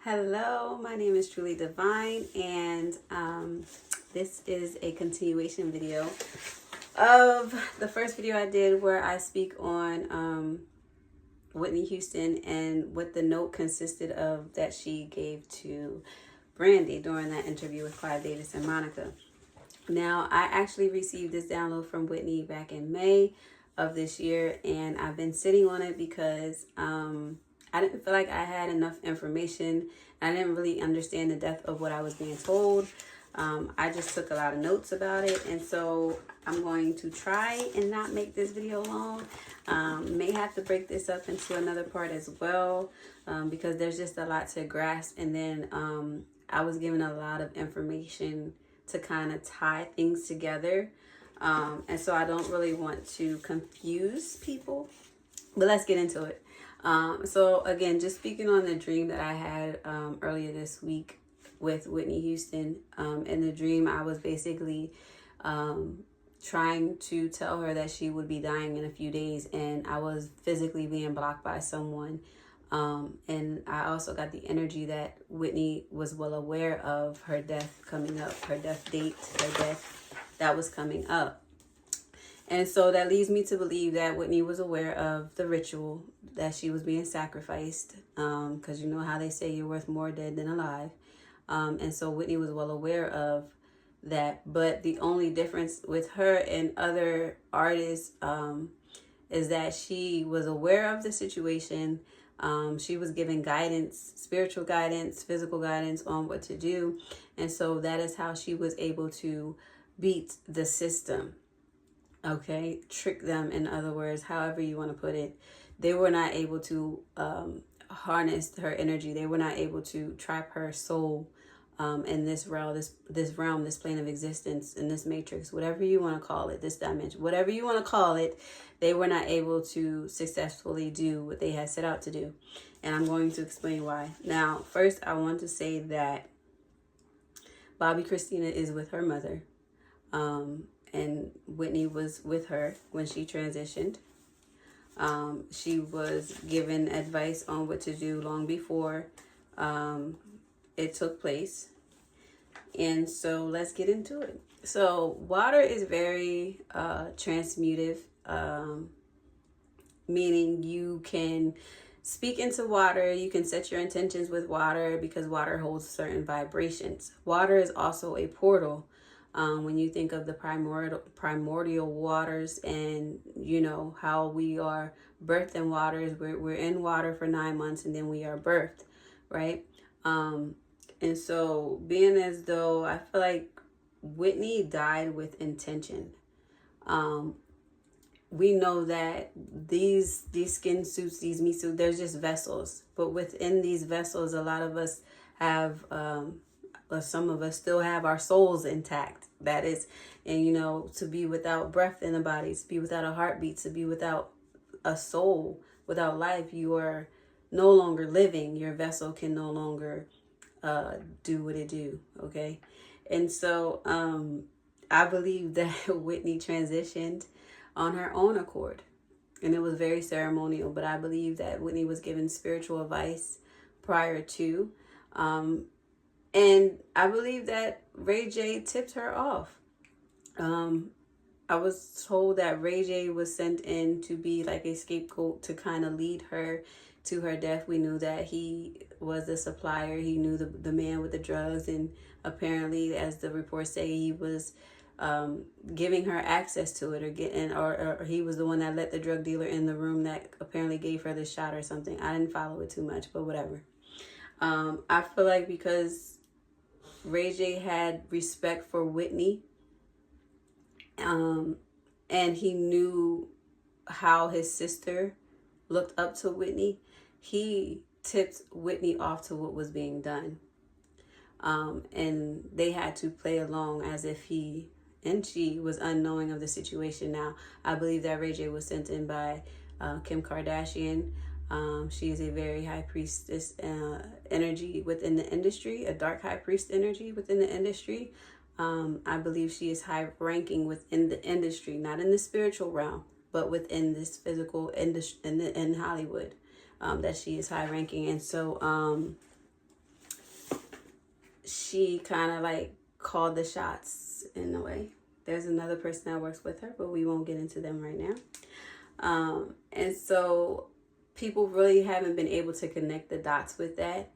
Hello, my name is Truly Divine, and this is a continuation video of the first video I did where I speak on Whitney Houston and what the note consisted of that she gave to Brandy during that interview with Clive Davis and Monica. Now, I actually received this download from Whitney back in May of this year, and I've been sitting on it because I didn't feel like I had enough information. I didn't really understand the depth of what I was being told. I just took a lot of notes about it, and so I'm going to try and not make this video long. May have to break this up into another part as well, because there's just a lot to grasp, and then I was given a lot of information to kind of tie things together, and so I don't really want to confuse people, but let's get into it. So again, just speaking on the dream that I had earlier this week with Whitney Houston. In the dream, I was basically trying to tell her that she would be dying in a few days, and I was physically being blocked by someone. And I also got the energy that Whitney was well aware of her death coming up, her death date, her death that was coming up. And so that leads me to believe that Whitney was aware of the ritual, that she was being sacrificed, because you know how they say you're worth more dead than alive. And so Whitney was well aware of that. But the only difference with her and other artists is that she was aware of the situation. She was given guidance, spiritual guidance, physical guidance on what to do. And so that is how she was able to beat the system. Okay, trick them, in other words, however you want to put it. They were not able to harness her energy. They were not able to trap her soul in this realm, this plane of existence, in this matrix, whatever you want to call it, this dimension, whatever you want to call it. They were not able to successfully do what they had set out to do. And I'm going to explain why. Now, first, I want to say that Bobby Christina is with her mother. And Whitney was with her when she transitioned. She was given advice on what to do long before it took place. And so let's get into it. So water is very transmutive, meaning you can speak into water. You can set your intentions with water because water holds certain vibrations. Water is also a portal. When you think of the primordial waters, and you know how we are birthed in waters, we're in water for 9 months and then we are birthed, right? And so being as though I feel like Whitney died with intention. We know that these skin suits, these meat suits, they're just vessels, but within these vessels, a lot of us have some of us still have our souls intact. That is, and you know, to be without breath in the body, to be without a heartbeat, to be without a soul, without life, you are no longer living. Your vessel can no longer do what it do. Okay. And so I believe that Whitney transitioned on her own accord, and it was very ceremonial, but I believe that Whitney was given spiritual advice prior to, and I believe that Ray J tipped her off. I was told that Ray J was sent in to be like a scapegoat to kind of lead her to her death. We knew that he was the supplier. He knew the man with the drugs. And apparently, as the reports say, he was giving her access to it, or he was the one that let the drug dealer in the room that apparently gave her the shot or something. I didn't follow it too much, but whatever. I feel like because Ray J had respect for Whitney, and he knew how his sister looked up to Whitney, he tipped Whitney off to what was being done. And they had to play along as if he and she was unknowing of the situation. Now, I believe that Ray J was sent in by Kim Kardashian. She is a very high priestess energy within the industry, a dark high priest energy within the industry. I believe she is high ranking within the industry, not in the spiritual realm, but within this physical industry in Hollywood, that she is high ranking. And so she kind of like called the shots in a way. There's another person that works with her, but we won't get into them right now. And so people really haven't been able to connect the dots with that.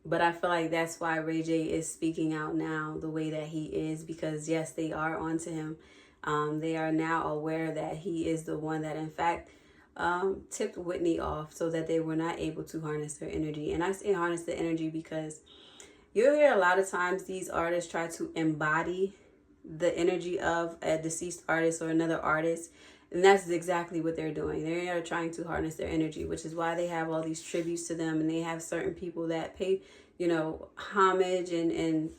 But I feel like that's why Ray J is speaking out now the way that he is, because yes, they are onto him. They are now aware that he is the one that in fact tipped Whitney off so that they were not able to harness their energy. And I say harness the energy because you'll hear a lot of times these artists try to embody the energy of a deceased artist or another artist. And that's exactly what they're doing. They are trying to harness their energy, which is why they have all these tributes to them. And they have certain people that pay, homage and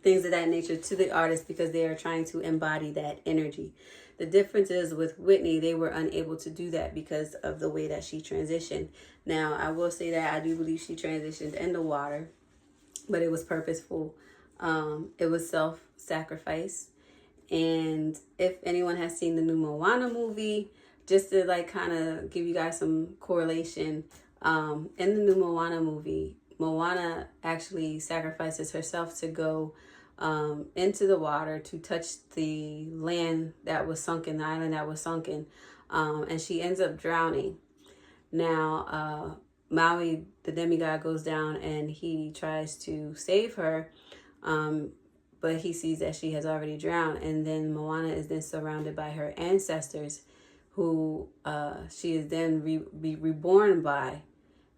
things of that nature to the artist, because they are trying to embody that energy. The difference is with Whitney, they were unable to do that because of the way that she transitioned. Now, I will say that I do believe she transitioned in the water, but it was purposeful. It was self-sacrifice. And if anyone has seen the new Moana movie, just to like kind of give you guys some correlation, in the new Moana movie, Moana actually sacrifices herself to go into the water to touch the land that was sunken, the island that was sunken, and she ends up drowning. Now, Maui, the demigod, goes down and he tries to save her, but he sees that she has already drowned. And then Moana is then surrounded by her ancestors, who she is then reborn by.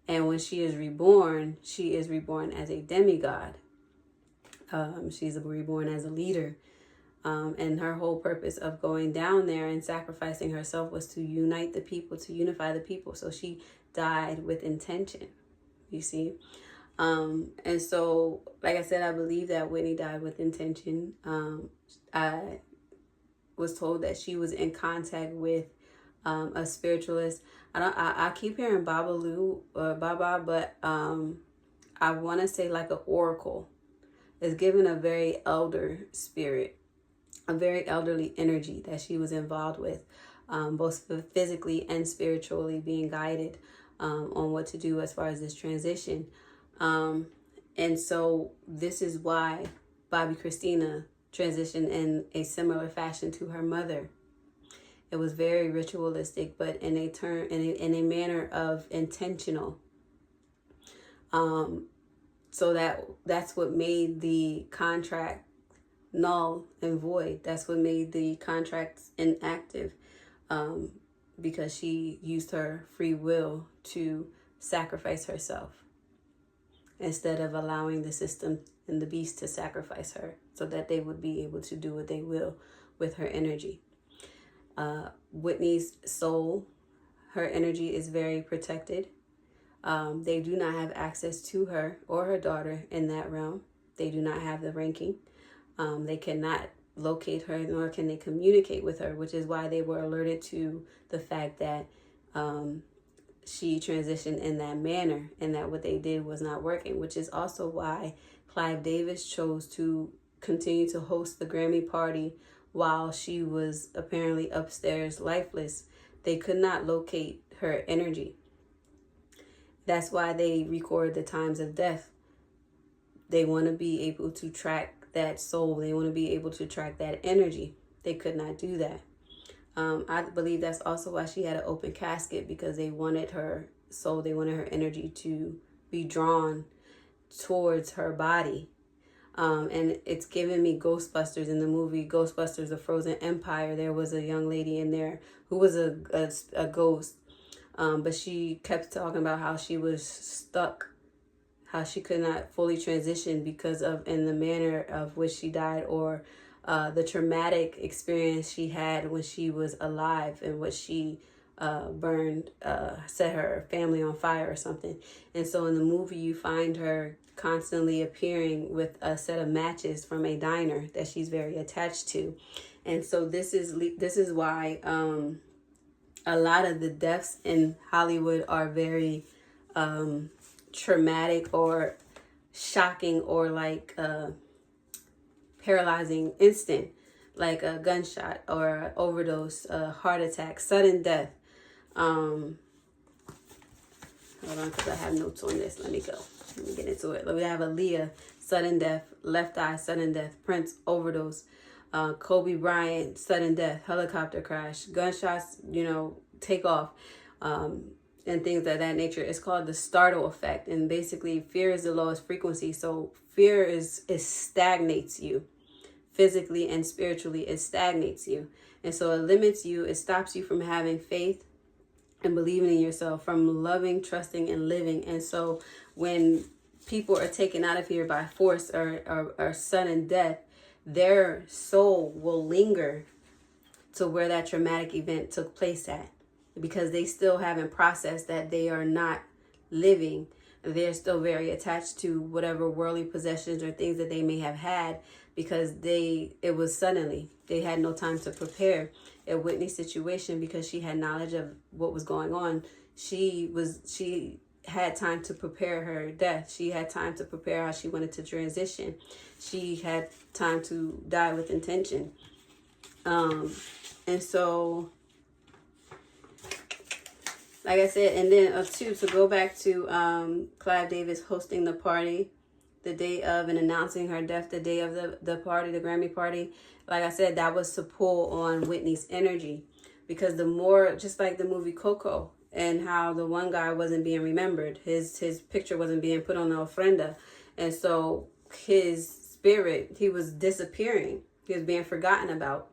And when she is reborn as a demigod. She's reborn as a leader. And her whole purpose of going down there and sacrificing herself was to unite the people, to unify the people. So she died with intention, you see. And so, like I said, I believe that Whitney died with intention. I was told that she was in contact with a spiritualist. I keep hearing Babalu or Baba, but I want to say like an oracle. Is given a very elder spirit, a very elderly energy that she was involved with, both physically and spiritually, being guided on what to do as far as this transition. And so this is why Bobby Christina transitioned in a similar fashion to her mother. It was very ritualistic, but in a manner of intentional. So that's what made the contract null and void. That's what made the contract inactive, because she used her free will to sacrifice herself instead of allowing the system and the beast to sacrifice her so that they would be able to do what they will with her energy. Whitney's soul, her energy is very protected. They do not have access to her or her daughter in that realm. They do not have the ranking. They cannot locate her, nor can they communicate with her, which is why they were alerted to the fact that she transitioned in that manner and that what they did was not working, which is also why Clive Davis chose to continue to host the Grammy party while she was apparently upstairs lifeless. They could not locate her energy. That's why they record the times of death. They want to be able to track that soul. They want to be able to track that energy. They could not do that. I believe that's also why she had an open casket, because they wanted her soul, they wanted her energy to be drawn towards her body. And it's given me Ghostbusters. In the movie Ghostbusters, The Frozen Empire, there was a young lady in there who was a ghost. But she kept talking about how she was stuck, how she could not fully transition because of in the manner of which she died, or the traumatic experience she had when she was alive and what she burned, set her family on fire or something. And so in the movie, you find her constantly appearing with a set of matches from a diner that she's very attached to. And so this is why a lot of the deaths in Hollywood are very traumatic or shocking, or like paralyzing instant, like a gunshot or overdose, heart attack, sudden death. Hold on, because I have notes on this. Let me go. Let me get into it. We have Aaliyah, sudden death. Left Eye, sudden death. Prince, overdose. Kobe Bryant, sudden death. Helicopter crash. Gunshots, take off. And things of that nature. It's called the startle effect. And basically, fear is the lowest frequency. So fear it stagnates you. Physically and spiritually, it stagnates you. And so it limits you. It stops you from having faith and believing in yourself, from loving, trusting, and living. And so when people are taken out of here by force or sudden death, their soul will linger to where that traumatic event took place at, because they still haven't processed that they are not living. They're still very attached to whatever worldly possessions or things that they may have had, because it was suddenly. They had no time to prepare. In Whitney's situation, because she had knowledge of what was going on, she had time to prepare her death. She had time to prepare how she wanted to transition. She had time to die with intention. And so, like I said, and then too, to go back to Clive Davis hosting the party the day of and announcing her death the day of the party, the Grammy party. Like I said, that was to pull on Whitney's energy, because the more, just like the movie Coco, and how the one guy wasn't being remembered, his picture wasn't being put on the ofrenda, and so his spirit, he was disappearing, he was being forgotten about.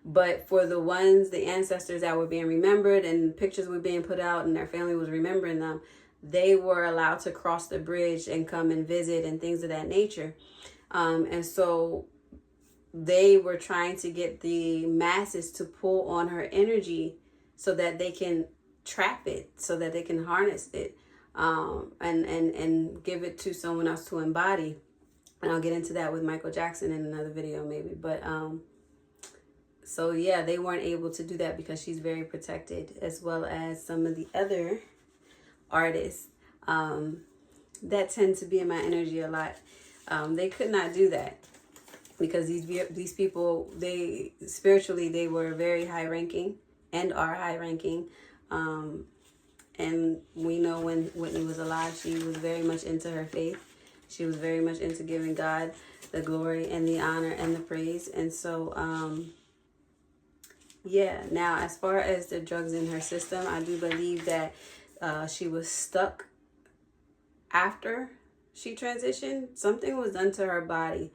But for the ancestors that were being remembered, and pictures were being put out, and their family was remembering them, they were allowed to cross the bridge and come and visit and things of that nature. And so they were trying to get the masses to pull on her energy so that they can trap it, so that they can harness it, and give it to someone else to embody. And I'll get into that with Michael Jackson in another video maybe. But so yeah, they weren't able to do that because she's very protected, as well as some of the other artists that tend to be in my energy a lot. They could not do that, because these people, they spiritually, they were very high ranking and are high ranking. And we know when Whitney was alive, she was very much into her faith. She was very much into giving God the glory and the honor and the praise. And so, yeah, now as far as the drugs in her system, I do believe that she was stuck after she transitioned. Something was done to her body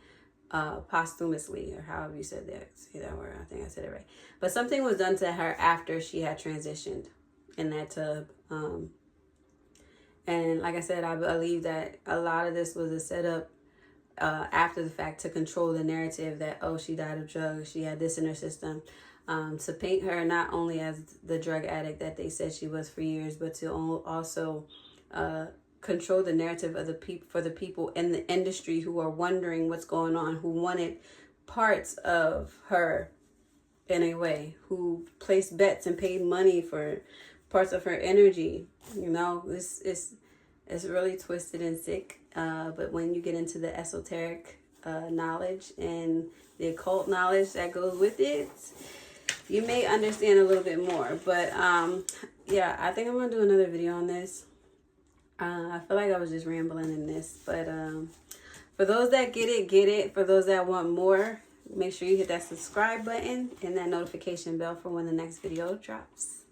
posthumously, or however you said that. See that word? I think I said it right. But something was done to her after she had transitioned in that tub. And like I said, I believe that a lot of this was a setup after the fact to control the narrative that, oh, she died of drugs, she had this in her system. To paint her not only as the drug addict that they said she was for years, but to also control the narrative of the people in the industry who are wondering what's going on, who wanted parts of her in a way, who placed bets and paid money for parts of her energy. It's really twisted and sick. But when you get into the esoteric knowledge and the occult knowledge that goes with it, you may understand a little bit more. But yeah, I think I'm gonna do another video on this. I feel like I was just rambling in this, but for those that get it. For those that want more, make sure you hit that subscribe button and that notification bell for when the next video drops.